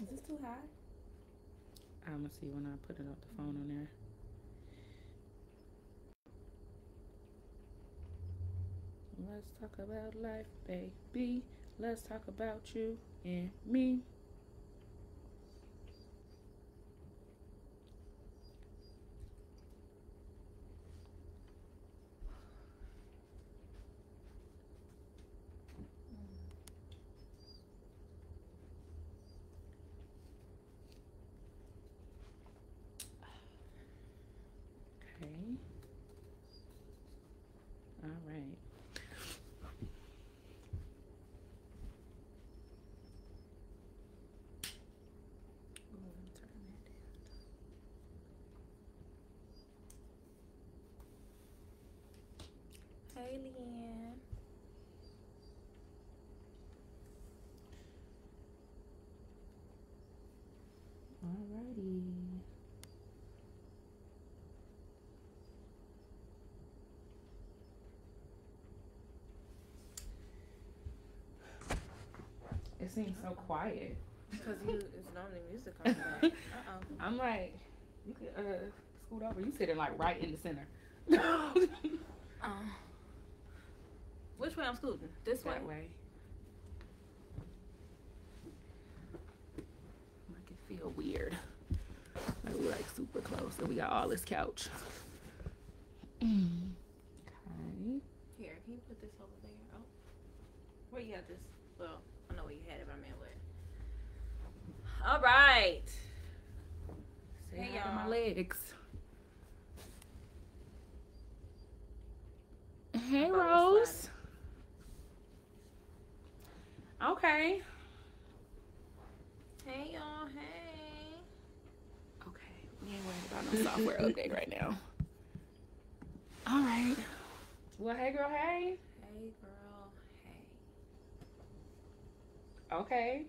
Is this too high? I'm gonna see when I put it off the phone on there. Let's talk about life, baby. Let's talk about you and me. Okay. All right. Hey, Leanne. Alrighty. It seems so quiet. Because it's normally music coming back. I'm like, you could scoot over. You sitting like right in the center. Which way I'm scooting? This That way. Make it feel weird. Like we like super close, and we got all this couch. Okay. Here, can you put this over there? Oh, where you got this? Well, I know where you had it, but I mean where. All right. Say Hey, hi to y'all. my legs. Hey, Rose. Okay. Hey, y'all. Hey. Okay. We ain't worried about no software update right now. All right. Well, hey, girl. Hey. Hey, girl. Hey. Okay.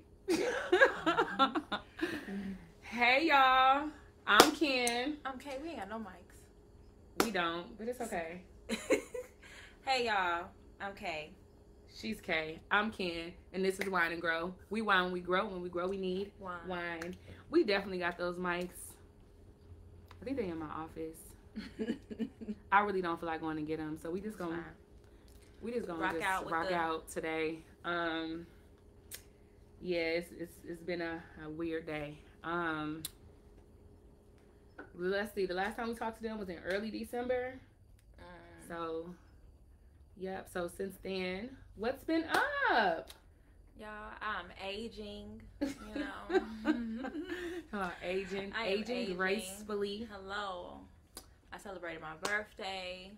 Hey, y'all. I'm Ken. I'm Kay. We ain't got no mics. We don't, but it's okay. Hey, y'all. I'm Kay. She's Kay. I'm Ken, and this is Wine and Grow. We wine, we grow. When we grow, we need wine. We definitely got those mics. I think they're in my office. I really don't feel like going to get them, so we just gonna rock out today. Yeah, it's been a weird day. Let's see. The last time we talked to them was in early December. So, yep. So since then, what's been up? Y'all, I'm aging. You know, aging gracefully. Hello. I celebrated my birthday.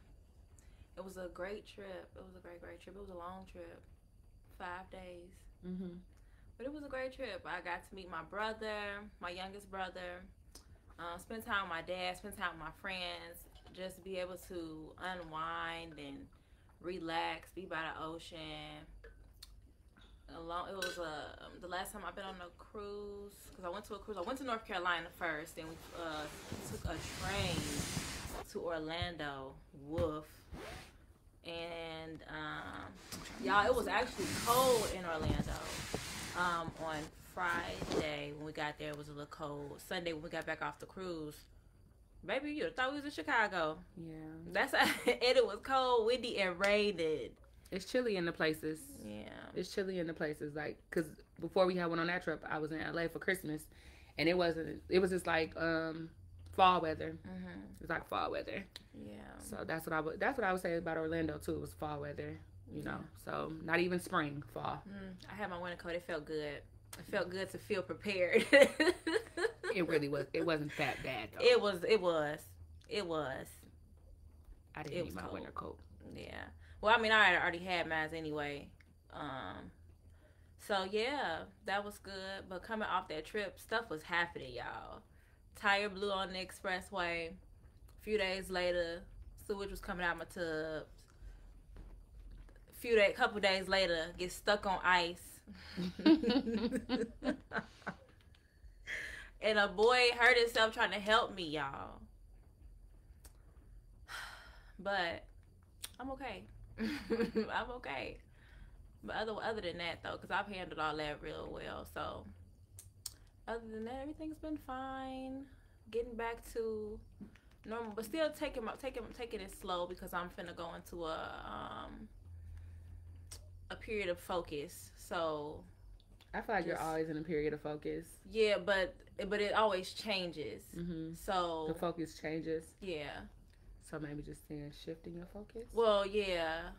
It was a great trip. It was a great trip. It was a long trip, 5 days. But it was a great trip. I got to meet my brother, my youngest brother. Spend time with my dad. Spend time with my friends. Just be able to unwind and relax. Be by the ocean. It was the last time I've been on a cruise, because I went to a cruise. I went to North Carolina first, and we took a train to Orlando. Woof. And y'all, it was actually cold in Orlando. On Friday when we got there, it was a little cold. Sunday when we got back off the cruise, baby, you'd have thought we was in Chicago. Yeah, and it was cold, windy, and rainy. It's chilly in the places. Yeah, it's chilly in the places. Like, cause before we had went on that trip, I was in LA for Christmas, and it was just like fall weather. It was like fall weather. Yeah. So that's what I would say about Orlando too. It was fall weather. You know, so not even spring, fall. I had my winter coat. It felt good. It felt good to feel prepared. It really was. It wasn't that bad though. It was. I didn't need my winter coat. Yeah. Well, I mean, I already had mine anyway. So yeah, that was good. But coming off that trip, stuff was happening, y'all. Tire blew on the expressway. A few days later, sewage was coming out my tubs. Couple days later, get stuck on ice. And a boy hurt himself trying to help me, y'all. But I'm okay. I'm okay. But other than that, though, because I've handled all that real well. So, other than that, everything's been fine. Getting back to normal, but still taking it slow because I'm finna go into a period of focus. So I feel like you're always in a period of focus. Yeah, but it always changes. Mm-hmm. So the focus changes. Yeah. So maybe just saying shifting your focus. Well, yeah,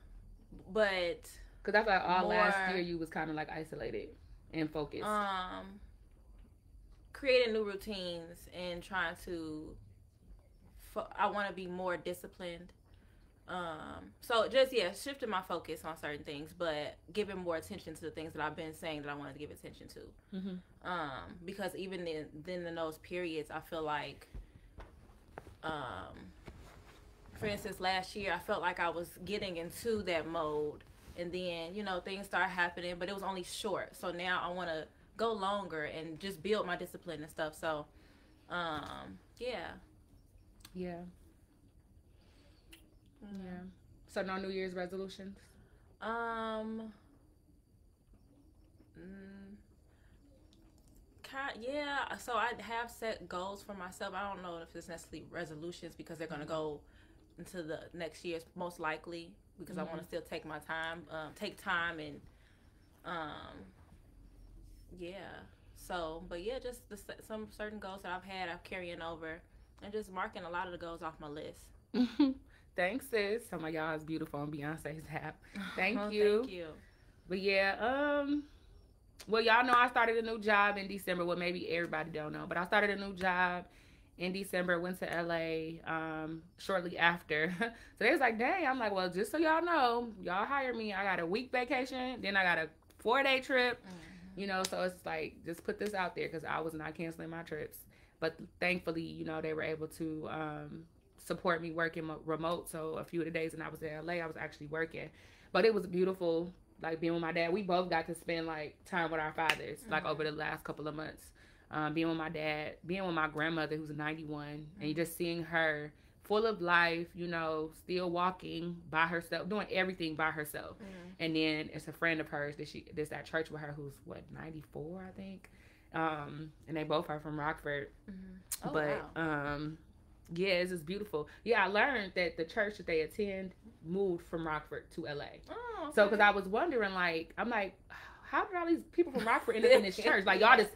but because I feel like all last year you was kind of like isolated and focused. Creating new routines and trying to. I want to be more disciplined. So just shifting my focus on certain things, but giving more attention to the things that I've been saying that I wanted to give attention to. Mm-hmm. Because even then in those periods, I feel like, for instance, last year I felt like I was getting into that mode, and then things start happening, but it was only short. So now I want to go longer and just build my discipline and stuff. So, yeah. Yeah. Yeah. So no New Year's resolutions? Yeah. So I have set goals for myself. I don't know if it's necessarily resolutions because they're gonna go into the next year, most likely, because I want to still take my time, and yeah. So, but yeah, just some certain goals that I've had, I'm carrying over, and just marking a lot of the goals off my list. Thanks, sis. Oh my God, it's beautiful on Beyonce's app. Thank you. Thank you. But yeah, well, y'all know I started a new job in December. Well, maybe everybody don't know, but I started a new job in December. Went to LA shortly after. So they was like, dang. I'm like, well, just so y'all know, y'all hire me. I got a week vacation, then I got a 4-day trip. Mm-hmm. So it's like, just put this out there because I was not canceling my trips. But thankfully, they were able to support me working remote. So a few of the days when I was in LA, I was actually working. But it was beautiful, like being with my dad. We both got to spend like time with our fathers, like over the last couple of months. Being with my dad, being with my grandmother who's 91, and you just seeing her full of life, still walking by herself, doing everything by herself. And then it's a friend of hers that's at church with her who's 94, I think. And they both are from Rockford. Oh, but wow. Yeah, it's just beautiful. Yeah, I learned that the church that they attend moved from Rockford to LA. Oh, okay. So because I was wondering, like, I'm like, how did all these people from Rockford end up in this church? Like y'all just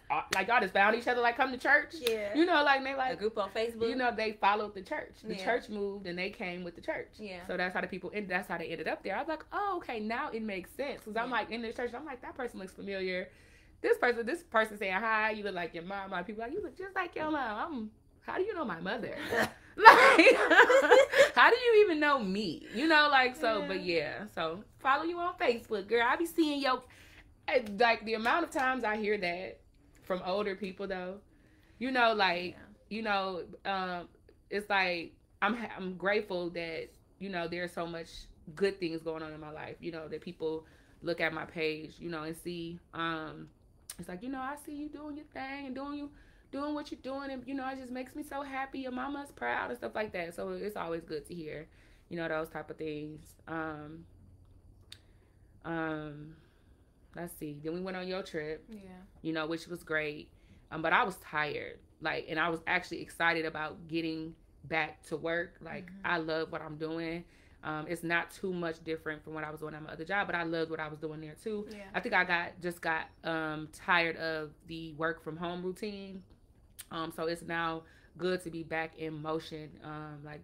found each other, like come to church. Yeah. Like they like a group on Facebook. They followed the church. The church moved and they came with the church. Yeah. So that's how that's how they ended up there. I was like, oh, okay, now it makes sense. Because I'm like in this church, I'm like, that person looks familiar. This person saying hi, you look like your mom. Like people like, you look just like your mom. How do you know my mother? Like, how do you even know me? But yeah. So follow you on Facebook, girl. I be seeing like the amount of times I hear that from older people though, it's like I'm grateful that there's so much good things going on in my life. That people look at my page, and see. It's like I see you doing your thing and doing what you're doing, and it just makes me so happy. Your mama's proud and stuff like that. So it's always good to hear, those type of things. Let's see. Then we went on your trip. Yeah. Which was great. But I was tired. And I was actually excited about getting back to work. I love what I'm doing. It's not too much different from what I was doing at my other job, but I loved what I was doing there too. Yeah. I think I got tired of the work from home routine. So it's now good to be back in motion. I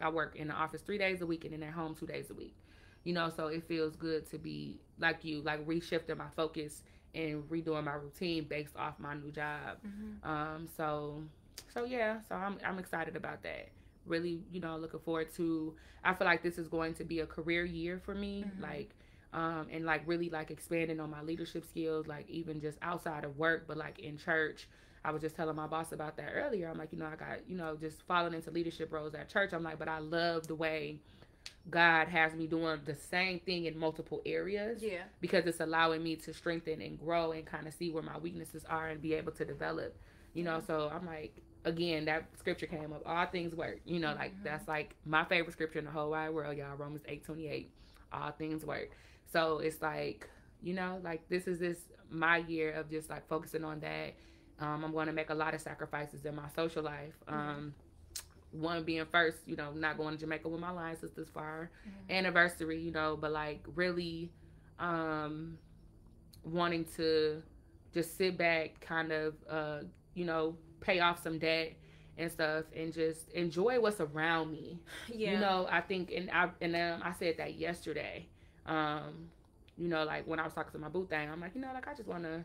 work in the office 3 days a week and then at home 2 days a week. So it feels good to be reshifting my focus and redoing my routine based off my new job. Mm-hmm. So I'm excited about that. Really, looking forward to, I feel like this is going to be a career year for me. Mm-hmm. And really expanding on my leadership skills, even just outside of work, but in church. I was just telling my boss about that earlier. I'm like, I got, just falling into leadership roles at church. I'm like, but I love the way God has me doing the same thing in multiple areas. Yeah. Because it's allowing me to strengthen and grow and kind of see where my weaknesses are and be able to develop, so I'm like, again, that scripture came up, all things work, mm-hmm. That's my favorite scripture in the whole wide world, y'all. Romans 8:28, all things work. So it's this is my year of just focusing on that, I'm going to make a lot of sacrifices in my social life. One being first, you know, not going to Jamaica with my line sisters for our anniversary, you know, but like really wanting to just sit back, kind of, you know, pay off some debt and stuff and just enjoy what's around me. You know, I think, and I said that yesterday, you know, like when I was talking to my boo thing, I'm like, you know, like I just want to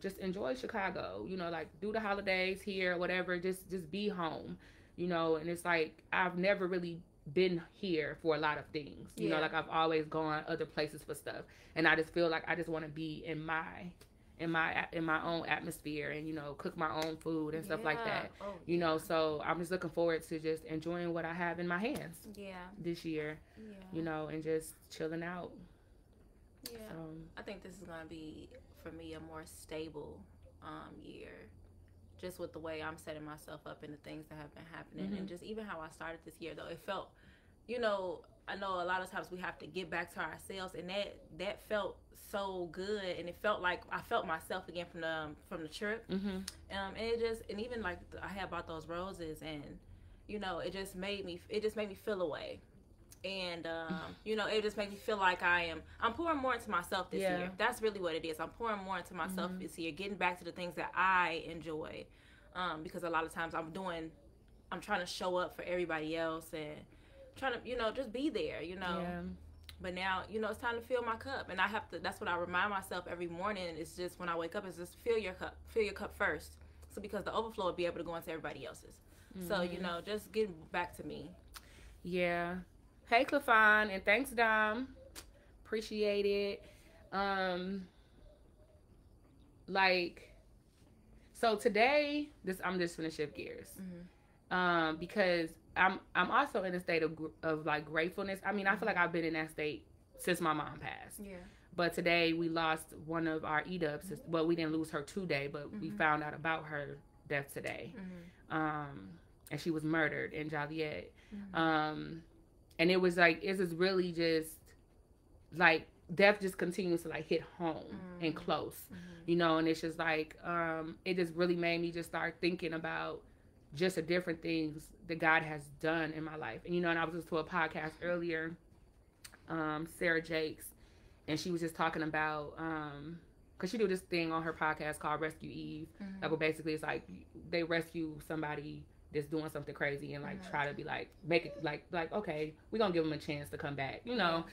just enjoy Chicago, you know, like do the holidays here, whatever, just be home, you know. And it's like I've never really been here for a lot of things, you know, like I've always gone other places for stuff, and I just feel like I just want to be in my own atmosphere and, you know, cook my own food and stuff like that. You know, so I'm just looking forward to just enjoying what I have in my hands this year, you know, and just chilling out. I think this is going to be, for me, a more stable year, just with the way I'm setting myself up and the things that have been happening. And just even how I started this year, though, it felt, you know, I know a lot of times we have to get back to ourselves, and that felt so good, and it felt like I felt myself again from the trip. And it just, and even like I had bought those roses, and you know, it just made me feel away. And you know, it just made me feel like I'm pouring more into myself this year. That's really what it is. I'm pouring more into myself this year, getting back to the things that I enjoy, because a lot of times I'm trying to show up for everybody else and trying to, you know, just be there, you know. But now, you know, it's time to fill my cup, and I have to. That's what I remind myself every morning. It's just when I wake up, it's just fill your cup first. So because the overflow will be able to go into everybody else's. So, you know, just getting back to me. Hey, Clefon, and thanks, Dom. Appreciate it. Like, so today, I'm just gonna shift gears, because I'm also in a state of like gratefulness. I mean, I feel like I've been in that state since my mom passed. But today we lost one of our E-dubs. Well, we didn't lose her today, but we found out about her death today. And she was murdered in Joliet. And it was like, it's just really just like death just continues to like hit home and close, you know. And it's just like, it just really made me just start thinking about just the different things that God has done in my life. And, you know, and I was listening to a podcast earlier, Sarah Jakes, and she was just talking about, because she do this thing on her podcast called Rescue Eve. Like, well, basically it's like they rescue somebody that's doing something crazy and like try to be like, make it like okay, we're gonna give them a chance to come back, you know.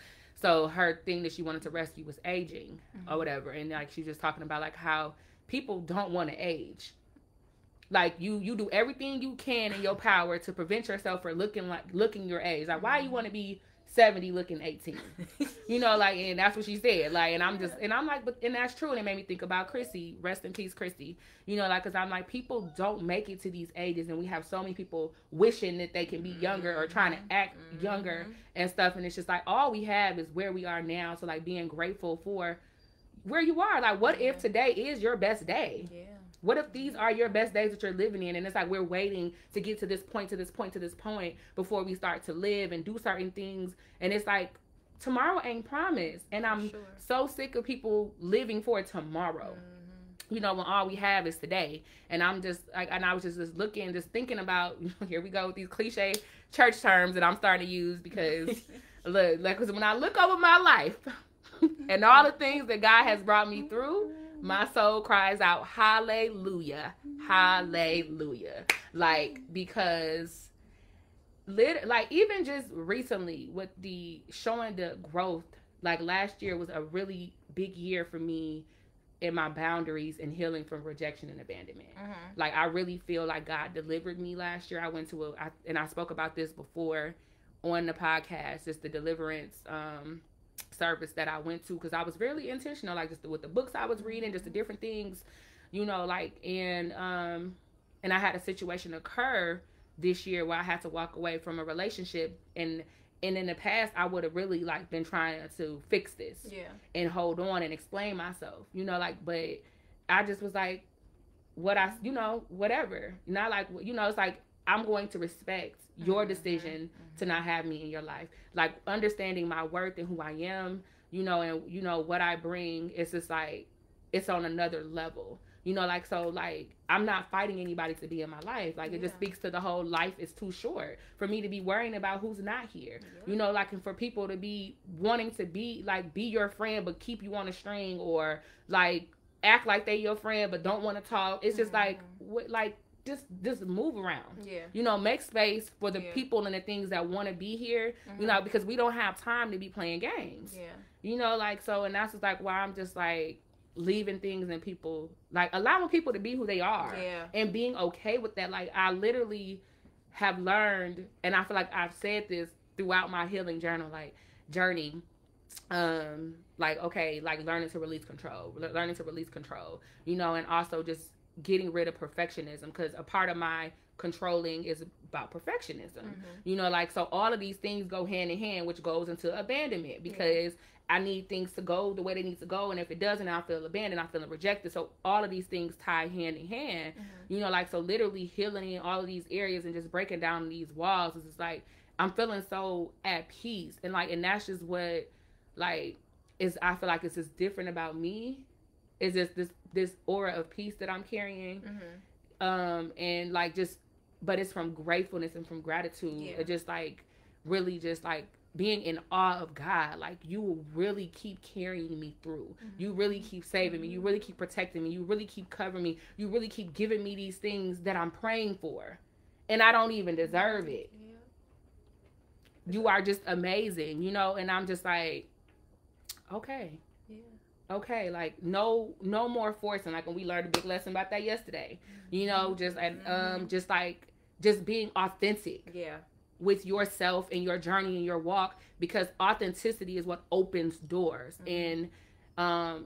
So her thing that she wanted to rescue was aging or whatever. And like she's just talking about like how people don't want to age. Like you do everything you can in your power to prevent yourself from looking your age. Like, why you want to be 70 looking 18? You know, like, and that's what she said. Like, and I'm like, but, and that's true. And it made me think about Chrissy. Rest in peace, Chrissy. You know, like, because I'm like, people don't make it to these ages, and we have so many people wishing that they can be younger or trying to act younger and stuff. And it's just like, all we have is where we are now. So like being grateful for where you are. Like, what if today is your best day? What if these are your best days that you're living in? And it's like we're waiting to get to this point, to this point, to this point before we start to live and do certain things. And it's like, tomorrow ain't promised. And I'm so sick of people living for tomorrow. You know, when all we have is today. And I'm just like, and I was just looking, just thinking about, you know, here we go with these cliche church terms that I'm starting to use because, look, like, because when I look over my life and all the things that God has brought me through, my soul cries out, hallelujah, hallelujah. Like, because, like, even just recently with the showing the growth, like last year was a really big year for me in my boundaries and healing from rejection and abandonment. Like, I really feel like God delivered me last year. I went to and I spoke about this before on the podcast, just the deliverance, service that I went to, because I was really intentional, like just with the books I was reading, just the different things, you know, like, and I had a situation occur this year where I had to walk away from a relationship, and in the past I would have really like been trying to fix this and hold on and explain myself, you know, like, but I just was like, you know, whatever, not like, you know, it's like, I'm going to respect your decision to not have me in your life. Like, understanding my worth and who I am, you know, and, you know, what I bring, it's just like, it's on another level, You know, like, so, like, I'm not fighting anybody to be in my life. Like, it just speaks to the whole life is too short for me to be worrying about who's not here. Yeah. You know, like, and for people to be wanting to be, like, be your friend but keep you on a string, or, like, act like they your friend but don't want to talk. It's just, like, just move around. Yeah. You know, make space for the people and the things that want to be here, you know, because we don't have time to be playing games. Yeah. You know, like, so, and that's just, like, why I'm just, like, leaving things and people, like, allowing people to be who they are, and being okay with that. Like, I literally have learned, and I feel like I've said this throughout my healing journey, like, okay, like, learning to release control, you know, and also just getting rid of perfectionism, because a part of my controlling is about perfectionism, you know, like, so all of these things go hand in hand, which goes into abandonment, because I need things to go the way they need to go, and if it doesn't, I feel abandoned, I feel rejected. So all of these things tie hand in hand, you know, like, so literally healing in all of these areas and just breaking down these walls is just, like, I'm feeling so at peace, and, like, and that's just what, like, is, I feel like it's just different about me, is just this aura of peace that I'm carrying, and, like, just, but it's from gratefulness and from gratitude. It just, like, really just, like, being in awe of God. Like, you will really keep carrying me through. You really keep saving me. You really keep protecting me. You really keep covering me. You really keep giving me these things that I'm praying for, and I don't even deserve it. You are just amazing, you know. And I'm just like, okay. Okay, like, no more forcing. Like, when we learned a big lesson about that yesterday, you know, just, and just, like, just being authentic with yourself and your journey and your walk, because authenticity is what opens doors. And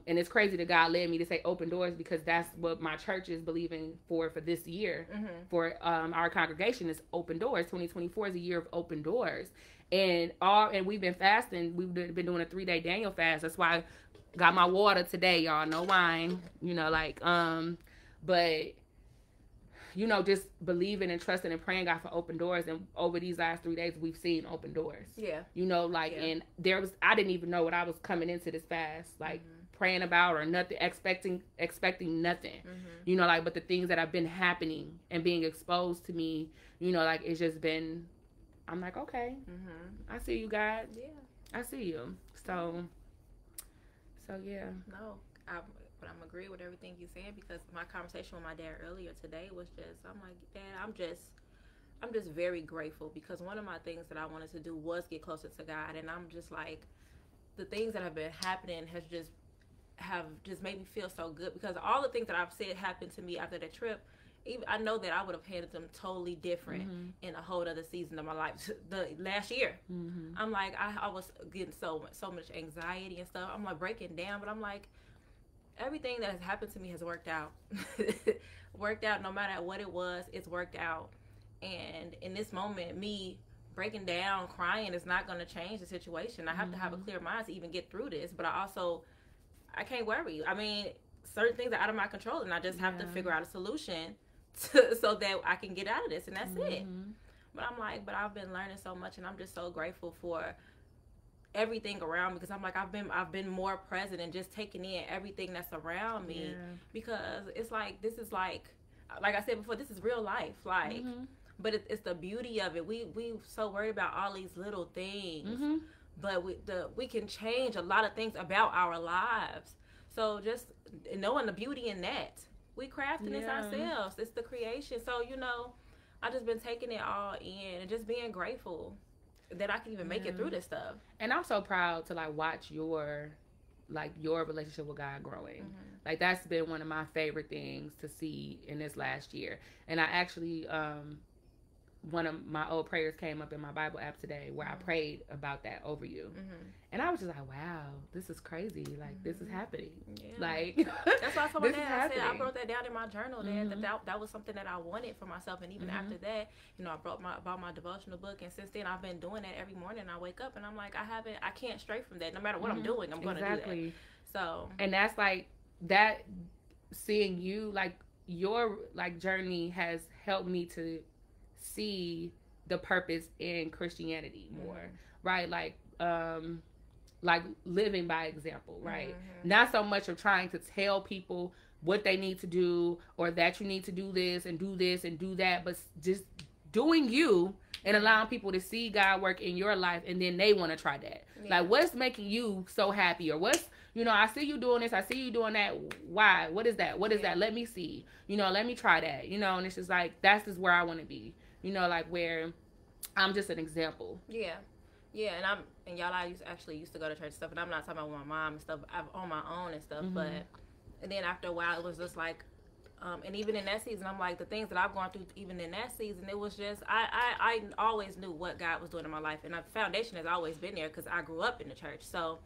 it's crazy that God led me to say open doors, because that's what my church is believing for this year, for our congregation, is open doors. 2024 is a year of open doors, and we've been fasting. We've been doing a 3-day Daniel fast. That's why I got my water today, y'all. No wine, you know, like, but, you know, just believing and trusting and praying God for open doors. And over these last 3 days, we've seen open doors. Yeah. You know, like, and I didn't even know what I was coming into this fast, like, praying about or nothing, expecting nothing, you know, like, but the things that have been happening and being exposed to me, you know, like, it's just been, I'm like, okay, I see you, God. Yeah. I see you. So yeah. No, but I'm agree with everything you saying, because my conversation with my dad earlier today was just, I'm like, Dad, I'm just very grateful, because one of my things that I wanted to do was get closer to God, and I'm just like, the things that have been happening have just made me feel so good, because all the things that I've said happened to me after that trip, even I know that I would have handled them totally different in a whole other season of my life. The last year, I'm like, I was getting so much anxiety and stuff. I'm like breaking down, but I'm like, everything that has happened to me has worked out. Worked out, no matter what it was, it's worked out. And in this moment, me breaking down, crying is not going to change the situation. I have to have a clear mind to even get through this, but I can't worry. I mean, certain things are out of my control, and I just have to figure out a solution so that I can get out of this, and that's it. But I'm like, I've been learning so much, and I'm just so grateful for everything around me, because I'm like, I've been more present and just taking in everything that's around me, because it's like, this is like I said before, this is real life, like, but it's the beauty of it. We so worried about all these little things, but we can change a lot of things about our lives. So just knowing the beauty in that, we crafting this ourselves. It's the creation. So, you know, I just been taking it all in and just being grateful that I can even make it through this stuff. And I'm so proud to, like, watch your relationship with God growing. Like, that's been one of my favorite things to see in this last year. And I actually, one of my old prayers came up in my Bible app today, where I prayed about that over you. And I was just like, wow, this is crazy. Like, this is happening. Yeah. Like, that's why I told my dad, I wrote that down in my journal, that was something that I wanted for myself. And even after that, you know, I bought my devotional book, and since then I've been doing that every morning. I wake up and I'm like, I can't stray from that. No matter what I'm doing, I'm going to do that. So, and that's like, that, seeing you, like, your, like, journey has helped me to see the purpose in Christianity more, right? Like living by example, right? Not so much of trying to tell people what they need to do, or that you need to do this and do this and do that, but just doing you and allowing people to see God work in your life, and then they want to try that. Yeah. Like, what's making you so happy? Or what's, I see you doing this, I see you doing that. Why? What is that? What is that? Let me see. Let me try that. And it's just like, that's just where I want to be. Like where I'm just an example. Yeah. Yeah, and y'all, I used to go to church and stuff, and I'm not talking about with my mom and stuff. I'm on my own and stuff, and then after a while, it was just like, and even in that season, I'm like, the things that I've gone through, even in that season, it was just, I always knew what God was doing in my life, and the foundation has always been there because I grew up in the church. So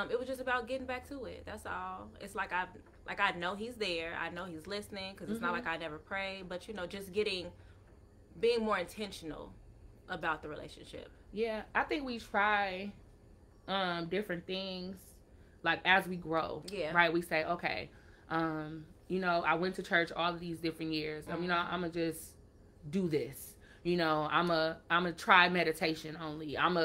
it was just about getting back to it. That's all. It's like I know He's there. I know He's listening, because it's not like I never pray, but just being more intentional about the relationship. Yeah, I think we try different things like as we grow. Yeah. Right? We say, okay, I went to church all of these different years. I'm gonna just do this. I'm a try meditation only. I'm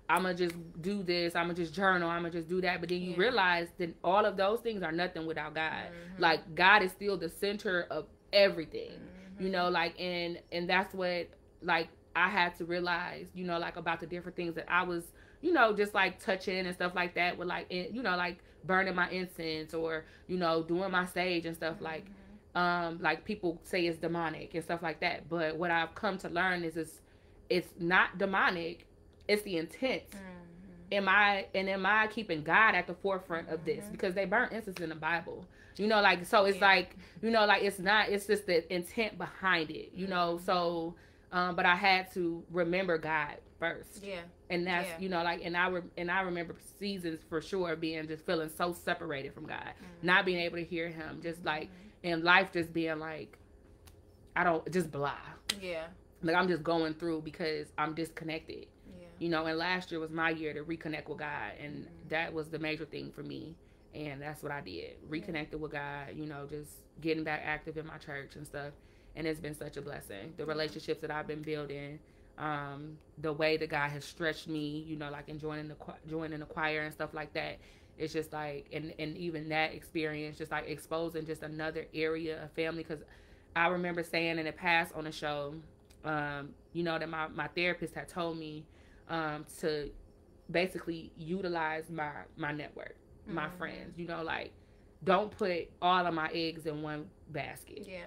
gonna just do this. I'm gonna just journal. I'm gonna just do that. But then you realize that all of those things are nothing without God. Like, God is still the center of everything. And that's what, like, I had to realize, like, about the different things that I was, just like touching and stuff like that with, like, like burning my incense or, doing my sage and stuff like people say it's demonic and stuff like that. But what I've come to learn is it's not demonic. It's the intent. Am I keeping God at the forefront of this? Because they burn incense in the Bible. So it's like, it's not, it's just the intent behind it, so, but I had to remember God first. Yeah. And that's, and I remember seasons for sure being just feeling so separated from God, not being able to hear Him, just like, and life just being like, I don't, just blah. Yeah. Like, I'm just going through because I'm disconnected. Yeah. And last year was my year to reconnect with God, and that was the major thing for me. And that's what I did. Reconnected with God, just getting back active in my church and stuff. And it's been such a blessing. The relationships that I've been building, the way that God has stretched me, like in joining the choir and stuff like that. It's just like, and even that experience, just like exposing just another area of family. Because I remember saying in the past on the show, that my therapist had told me to basically utilize my network, my friends, like, don't put all of my eggs in one basket. Yeah.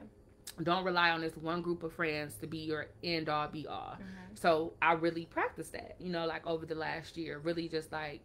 Don't rely on this one group of friends to be your end all be all. So I really practiced that, like over the last year, really just like,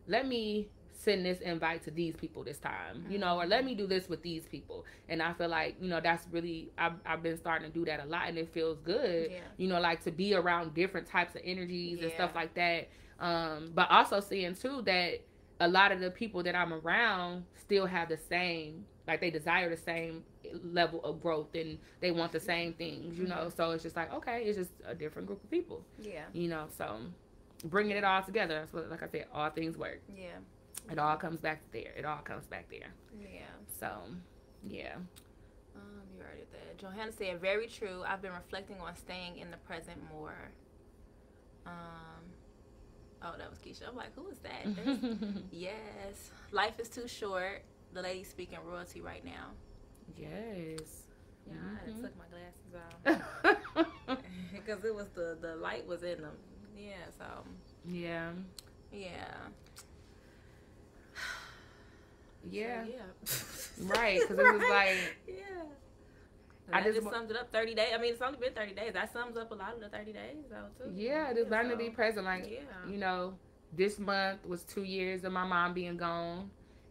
let me send this invite to these people this time, or let me do this with these people. And I feel like, that's really, I've been starting to do that a lot, and it feels good, like to be around different types of energies and stuff like that. But also seeing too that a lot of the people that I'm around still have the same, like they desire the same level of growth and they want the same things, so it's just like, okay, it's just a different group of people. Yeah. So bringing it all together, that's what, like I said, all things work. Yeah. It all comes back there. It all comes back there. Yeah. So, yeah. You already did that. Johanna said, very true. I've been reflecting on staying in the present more. Oh, that was Keisha. I'm like, who is that? Yes. Life is too short. The lady speaking royalty right now. Yes. Yeah, I took my glasses off. Because it was the light was in them. Yeah, so. Yeah. Yeah. Yeah. So, yeah. Right, because it was like. Yeah. I just summed it up 30 days. I mean, it's only been 30 days. That sums up a lot of the 30 days, though, too. Yeah, just learning to be present. Like, this month was 2 years of my mom being gone.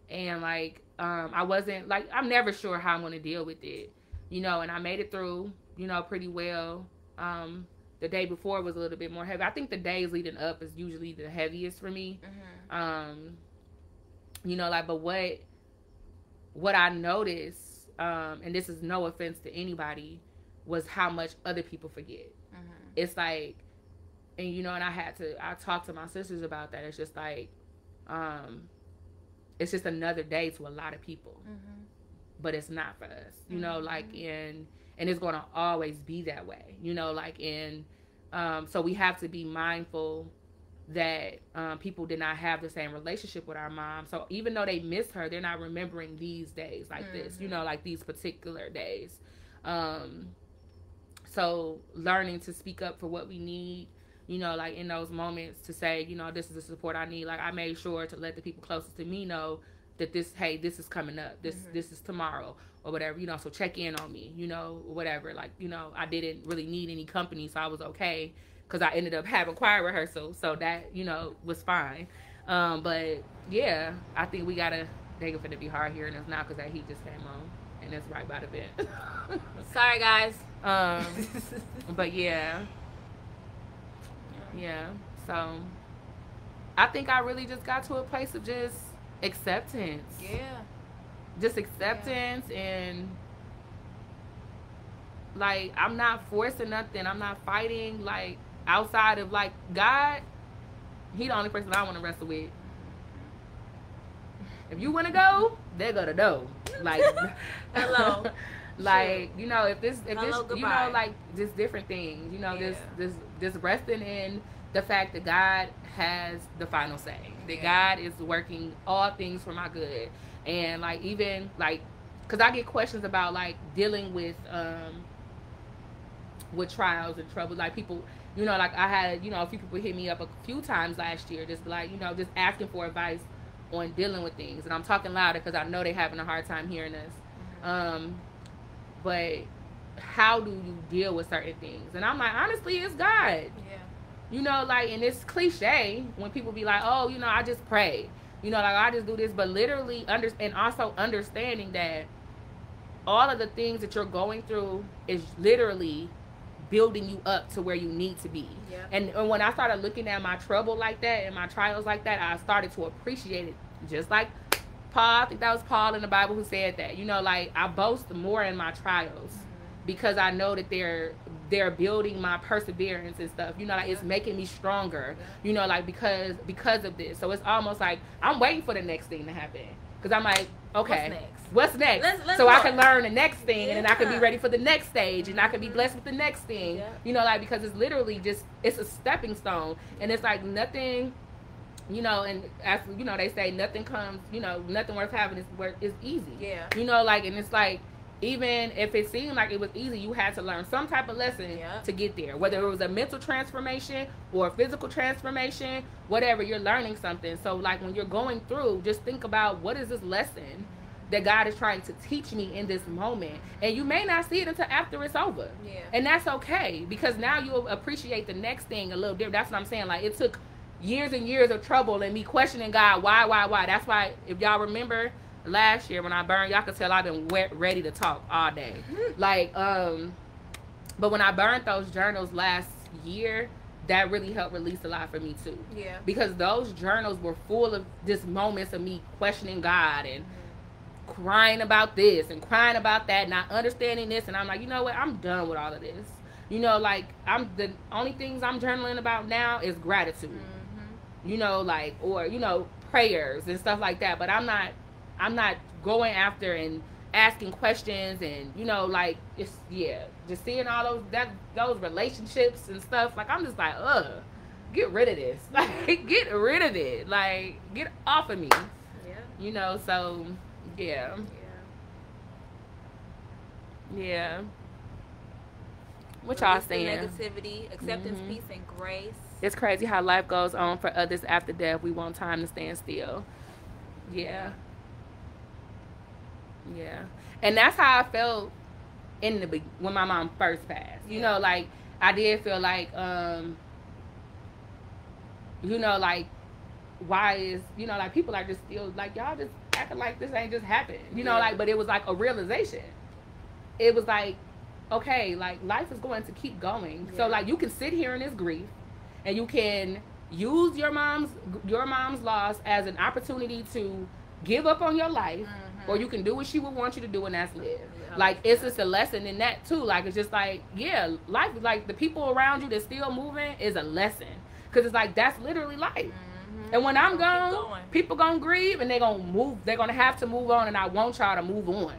And, like, I wasn't, like, I'm never sure how I'm going to deal with it. And I made it through, pretty well. The day before was a little bit more heavy. I think the days leading up is usually the heaviest for me. But what I noticed, and this is no offense to anybody, was how much other people forget. It's like, and and I talked to my sisters about that. It's just like, it's just another day to a lot of people, but it's not for us, and it's going to always be that way, so we have to be mindful that people did not have the same relationship with our mom. So even though they miss her, they're not remembering these days like this, you know, like these particular days. So learning to speak up for what we need, you know, like in those moments to say, you know, this is the support I need. Like I made sure to let the people closest to me know that this is coming up. This is tomorrow or whatever, you know, so check in on me, you know, whatever. Like, you know, I didn't really need any company, so I was okay because I ended up having choir rehearsal. So that, you know, was fine. But yeah, I think we gotta, they're gonna be hard hearing us now because that heat just came on and it's right by the bed. Sorry guys. But yeah, so I think I really just got to a place of just acceptance. Just acceptance and like I'm not forcing nothing. I'm not fighting like outside of like God. He the only person I want to wrestle with. If you want to go, they're gonna go. Like hello. Like, you know, if this hello, you know, like just different things, you know, this resting in the fact that God has the final say, that God is working all things for my good. And like even like, because I get questions about like dealing with trials and trouble, like people, you know, like I had, you know, a few people hit me up a few times last year, just like, you know, just asking for advice on dealing with things. And I'm talking louder because I know they're having a hard time hearing us. But how do you deal with certain things? And I'm like, honestly, it's God. You know, like, and it's cliche when people be like, oh, you know, I just pray. You know, like, I just do this. But literally, and also understanding that all of the things that you're going through is literally building you up to where you need to be. And when I started looking at my trouble like that and my trials like that, I started to appreciate it. Just like Paul, I think that was Paul in the Bible who said that. You know, like, I boast more in my trials because I know that they're building my perseverance and stuff. You know, like, it's making me stronger. You know, like, because of this. So it's almost like I'm waiting for the next thing to happen. Because I'm like, okay, what's next? Let's so I can learn the next thing, and then I can be ready for the next stage, and I can be blessed with the next thing. You know, like, because it's literally just, it's a stepping stone. And it's like nothing, you know, and as you know, they say nothing comes, you know, nothing worth having is easy. You know, like, and it's like, even if it seemed like it was easy, you had to learn some type of lesson to get there. Whether it was a mental transformation or a physical transformation, whatever, you're learning something. So, like, when you're going through, just think about, what is this lesson that God is trying to teach me in this moment? And you may not see it until after it's over. And that's okay, because now you'll appreciate the next thing a little different. That's what I'm saying. Like, it took years and years of trouble and me questioning God, why? That's why, if y'all remember last year when I burned, y'all could tell I've been ready to talk all day. Like, but when I burned those journals last year, that really helped release a lot for me too. Because those journals were full of just moments of me questioning God and crying about this and crying about that, not understanding this. And I'm like, you know what? I'm done with all of this. You know, like, the only things I'm journaling about now is gratitude. You know, like, or, you know, prayers and stuff like that. But I'm not going after and asking questions and, you know, like, it's, just seeing all those relationships and stuff. Like, I'm just like, get rid of this. Like, get rid of it. Like, get off of me. You know, so, yeah. What y'all saying? Negativity, acceptance, peace, and grace. It's crazy how life goes on for others after death. We want time to stand still. And that's how I felt when my mom first passed. You know, like, I did feel like, you know, like, why is, you know, like, people are just still, like, y'all just acting like this ain't just happened. You know, like, but it was like a realization. It was like, okay, like, life is going to keep going. So, like, you can sit here in this grief, and you can use your mom's loss as an opportunity to give up on your life, or you can do what she would want you to do, and that's live. Like, it's just a lesson in that too. Like, it's just like, life, like, the people around you that's still moving is a lesson, because it's like, that's literally life. And when I'm gone, people gonna grieve, and they're gonna have to move on, and I want y'all to move on.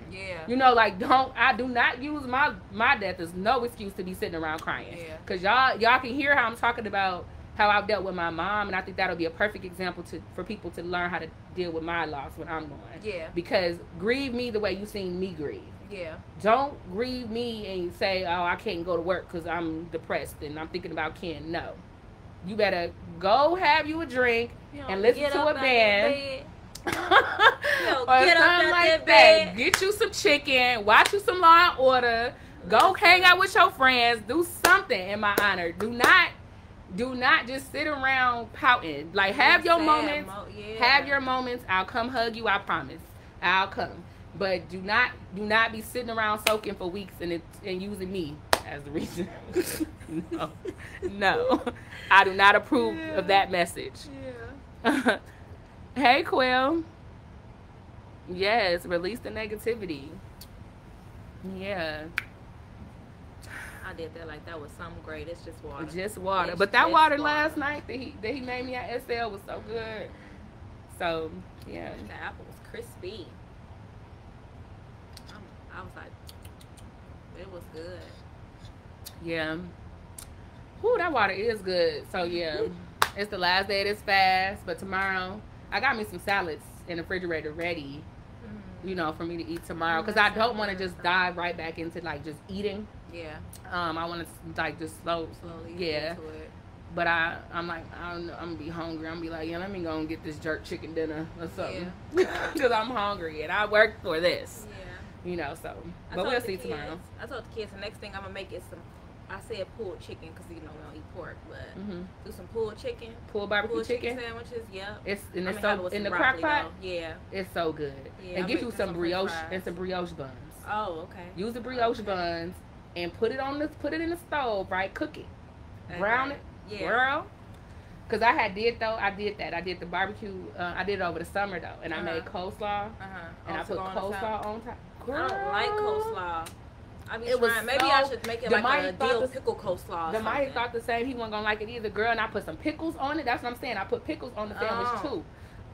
You know, like, I do not use my death as no excuse to be sitting around crying. Because y'all can hear how I'm talking about how I dealt with my mom, and I think that'll be a perfect example for people to learn how to deal with my loss when I'm gone. Yeah. Because grieve me the way you seen me grieve. Yeah. Don't grieve me and say, oh, I can't go to work because I'm depressed and I'm thinking about Ken. No. You better go have you a drink and listen to a band. Or something like that. Get you some chicken. Watch you some Law and Order. Go hang out with your friends. Do something in my honor. Do not just sit around pouting. Like, have your moments. Have your moments. I'll come hug you. I promise. I'll come. But do not be sitting around soaking for weeks and using me as the reason. No. I do not approve of that message. Yeah. Hey, Quill. Yes, release the negativity. Yeah. I did that like that was something great. It's just water. Just water. But that water last night that he made me at SL was so good. So, yeah. The apple was crispy. I was like, it was good. Yeah. Whew, that water is good. So, yeah. It's the last day of this fast. But tomorrow, I got me some salads in the refrigerator ready, you know, for me to eat tomorrow. Because I don't want to just dive right back into, like, just eating. Yeah. I want to, like, just slowly yeah. Into it. But I'm like, I don't know, I'm going to be hungry. I'm going to be like, yeah, let me go and get this jerk chicken dinner or something. Because I'm hungry and I worked for this. Yeah. You know, so. But we'll see tomorrow. I told the kids the next thing I'm going to make is some, I said pulled chicken because, you know, we don't eat pork. But do some pulled chicken. Pulled barbecue chicken sandwiches, yeah. It's so in the crock pot. Yeah. It's so good. Yeah, and get you some brioche and some brioche buns. Oh, okay. Use the brioche buns and put it in the stove, right? Cook it. Brown it. Yeah. Girl. Because I did that. I did the barbecue. I did it over the summer, though. And I made coleslaw. And I put coleslaw on top. Girl. I don't like coleslaw. Maybe I should make it like a dill pickle coleslaw. The Mike thought the same. He wasn't going to like it either, girl. And I put some pickles on it. That's what I'm saying. I put pickles on the sandwich, too.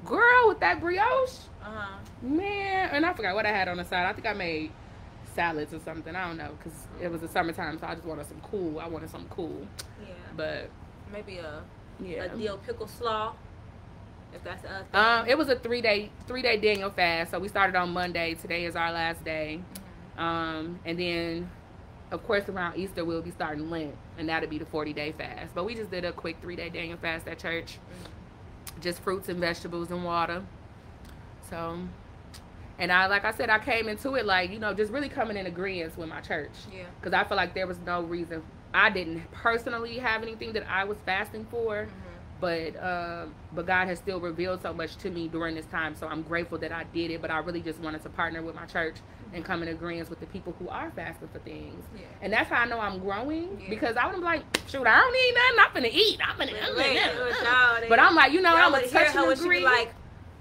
Girl, with that brioche. Man. And I forgot what I had on the side. I think I made salads or something. I don't know. Because it was the summertime, so I just wanted some cool. Yeah. But maybe a dill pickle slaw. If that's the other thing. It was a 3-day Daniel fast. So we started on Monday. Today is our last day. And then, of course, around Easter we'll be starting Lent, and that'll be the 40-day fast. But we just did a quick 3-day Daniel fast at church. Just fruits and vegetables and water. So, and like I said, I came into it like, you know, just really coming in agreement with my church. Yeah. Because I feel like there was no reason. I didn't personally have anything that I was fasting for. But God has still revealed so much to me during this time. So I'm grateful that I did it. But I really just wanted to partner with my church and come in agreement with the people who are fasting for things. Yeah. And that's how I know I'm growing. Yeah. Because I would be like, shoot, I don't need nothing. I'm finna eat. But I'm like, you know, I'm a touch and agree. Like,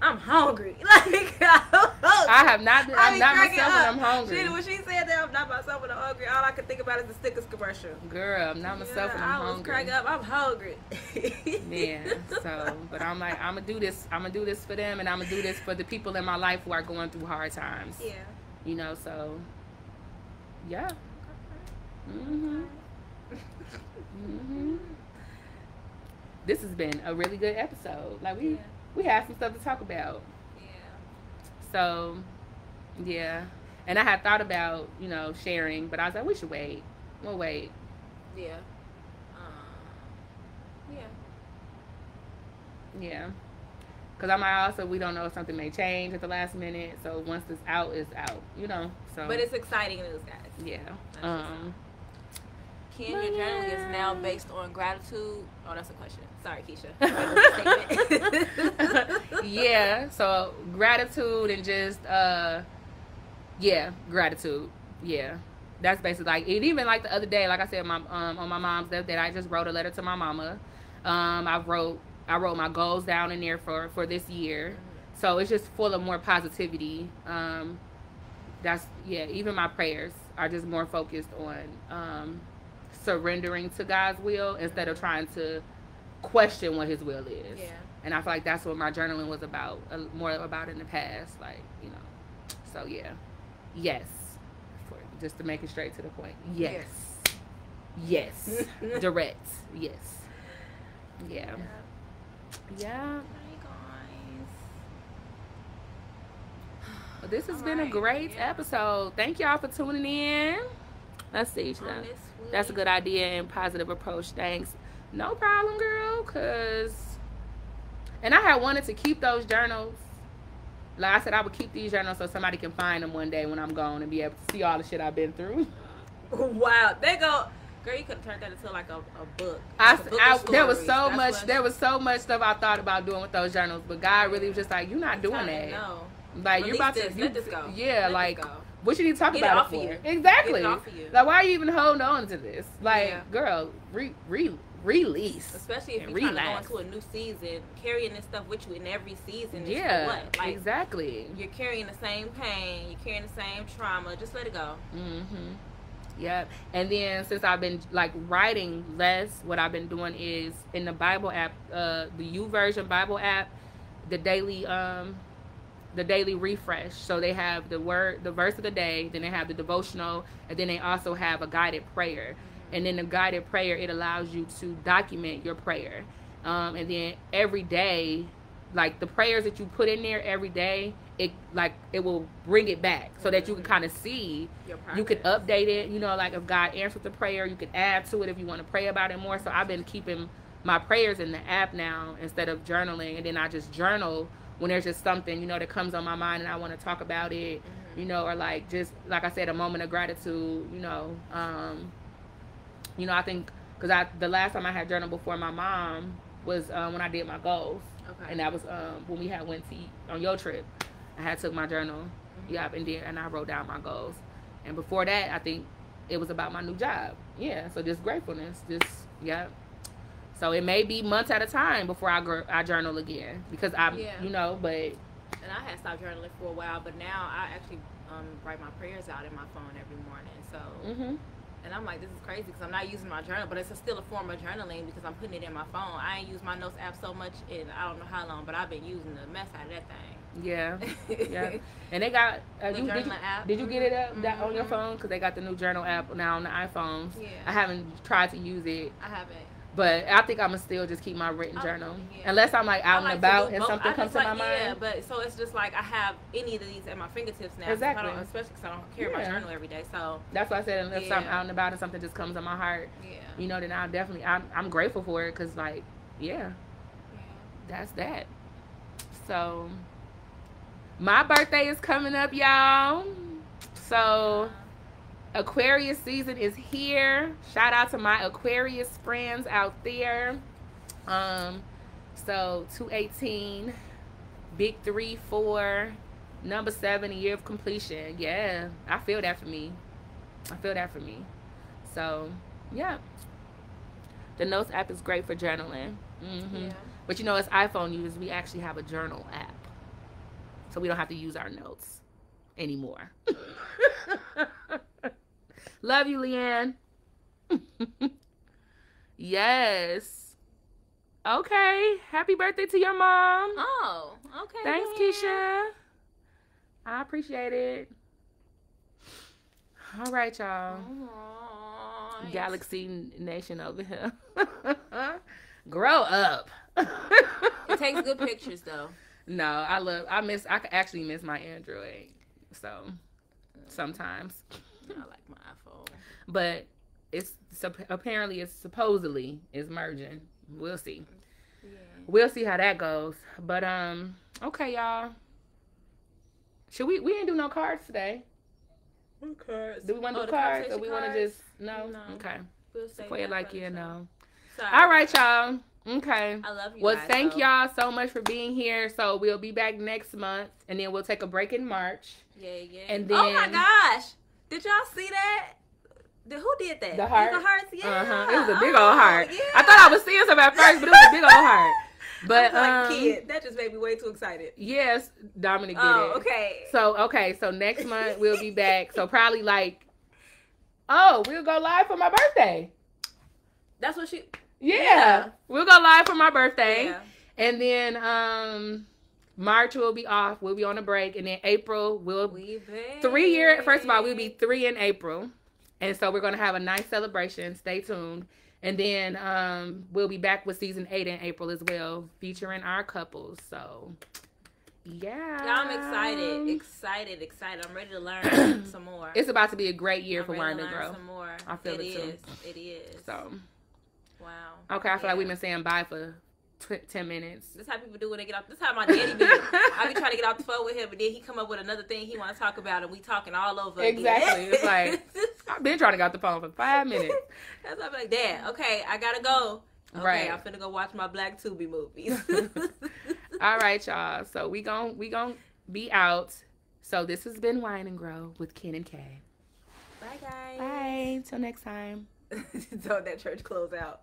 I'm hungry. Like, I'm not myself when I'm hungry. When she said that, I'm not myself when I'm hungry, all I could think about is the Stickers commercial. Girl, I'm not myself when I'm hungry. I was cracking up. I'm hungry. Yeah. So, but I'm like, I'm gonna do this. I'm gonna do this for them, and I'm gonna do this for the people in my life who are going through hard times. Yeah. You know, so yeah. This has been a really good episode. Like we have some stuff to talk about. Yeah. So, yeah. And I had thought about, you know, sharing, but I was like, we should wait. We'll wait. Yeah. Yeah. Because I'm also, we don't know if something may change at the last minute. So once it's out, you know. So. But it's exciting news, guys. Yeah. Ken, your journal is now based on gratitude. Oh, that's a question. Sorry, Keisha. Yeah. So gratitude and just, gratitude. Yeah. That's basically like, and even like the other day, like I said, on my mom's death, that I just wrote a letter to my mama. I wrote my goals down in there for this year. So it's just full of more positivity. Even my prayers are just more focused on surrendering to God's will instead of trying to question what his will is. Yeah. And I feel like that's what my journaling was about, more about in the past. Like, you know. So yeah. Yes. Just to make it straight to the point. Yes. Direct. Yes. Yeah. Yeah. Well, this has been a great episode. Thank y'all for tuning in. Let's see. That's a good idea and positive approach. Thanks. No problem, girl. And I had wanted to keep those journals. Like I said, I would keep these journals so somebody can find them one day when I'm gone and be able to see all the shit I've been through. Wow. They go... Girl, you could have turned that into like a book. There was so much stuff I thought about doing with those journals, but God really was just like, you're not doing that. No. Like, you're about to let this go. Yeah, like, what you need to talk about it for? You. Exactly. Get it off of you. Like, why are you even holding on to this? Like, girl, release. Especially if you're trying to go into a new season, carrying this stuff with you in every season. Yeah, what? Like, exactly. You're carrying the same pain. You're carrying the same trauma. Just let it go. Mm-hmm. Yep. And then since I've been like writing less, what I've been doing is in the Bible app, the YouVersion Bible app, the daily refresh. So they have the verse of the day, then they have the devotional, and then they also have a guided prayer. And then the guided prayer, it allows you to document your prayer. And then every day, like the prayers that you put in there every day, it will bring it back so that you can kind of see. You can update it. You know, like if God answered the prayer, you can add to it if you want to pray about it more. So I've been keeping my prayers in the app now instead of journaling. And then I just journal when there's just something, you know, that comes on my mind and I want to talk about it, you know, or like just, like I said, a moment of gratitude, you know. I think, because the last time I had journal before my mom was when I did my goals. Okay. And that was when we went to eat on your trip. I had took my journal, and I wrote down my goals. And before that, I think it was about my new job. Yeah, so just gratefulness, So it may be months at a time before I journal again because you know, but. And I had stopped journaling for a while, but now I actually write my prayers out in my phone every morning. So. Mm-hmm. And I'm like, this is crazy because I'm not using my journal, but it's still a form of journaling because I'm putting it in my phone. I ain't used my notes app so much in I don't know how long, but I've been using the mess out of that thing. Yeah, yeah. And they got did you get it up on your phone? Because they got the new journal app now on the iPhones. Yeah. I haven't tried to use it. I haven't. But I think I'm going to still just keep my written journal. Yeah. Unless I'm like out and about and something comes to my mind. Yeah, but so it's just like I have any of these at my fingertips now. Exactly. Especially because I don't carry my journal every day. So that's why I said unless I'm out and about and something just comes to my heart. Yeah. You know, then I'm grateful for it because like, that's that. So my birthday is coming up, y'all. So Aquarius season is here. Shout out to my Aquarius friends out there. So 218, big 3, 4, number 7, year of completion. Yeah, I feel that for me. So yeah, the Notes app is great for journaling. Mm-hmm. Yeah. But you know, as iPhone users, we actually have a journal app, so we don't have to use our notes anymore. Love you, Leanne. Yes. Okay. Happy birthday to your mom. Oh, okay. Thanks, Keisha. I appreciate it. All right, y'all. Nice. Galaxy Nation over here. Grow up. It takes good pictures, though. No, I actually miss my Android. So, sometimes. I like my iPhone. But apparently it's supposedly merging. We'll see. Yeah. We'll see how that goes. But okay, y'all. Should we didn't do no cards today. What cards? Do we want to do cards or we want to just no? Okay. We'll say play it like no. Sorry. All right, y'all. Okay. I love you. Well, thank y'all so much for being here. So we'll be back next month, and then we'll take a break in March. Yeah. And then, oh my gosh, did y'all see that? Who did that? The heart. The hearts, yeah. It was a big old heart. Yeah. I thought I was seeing something at first, but it was a big old heart. But like kid, that just made me way too excited. Yes, Dominic did it. Oh, okay. So next month we'll be back. So probably we'll go live for my birthday. That's what she. Yeah. We'll go live for my birthday. Yeah. And then March we'll be off. We'll be on a break. And then April we'll 3 year. First of all, we'll be 3 in April. And so we're going to have a nice celebration. Stay tuned. And then we'll be back with season 8 in April as well, featuring our couples. So, yeah. Yeah, I'm excited. I'm ready to learn some more. It's about to be a great year for Wine and Grow. Some more. I feel it too. It is. So, wow. Okay, I feel like we've been saying bye for 10 minutes. This is how people do when they get off. This is how my daddy be. I be trying to get off the phone with him, but then he come up with another thing he want to talk about, and we talking all over Exactly. again. It's like, I've been trying to get off the phone for 5 minutes. That's why I'm like, Dad, okay, I gotta go. Okay, right. I'm finna go watch my Black Tubi movies. All right, y'all. So we gon' be out. So this has been Wine and Grow with Ken and Kay. Bye, guys. Bye. Till next time. Don't that church close out.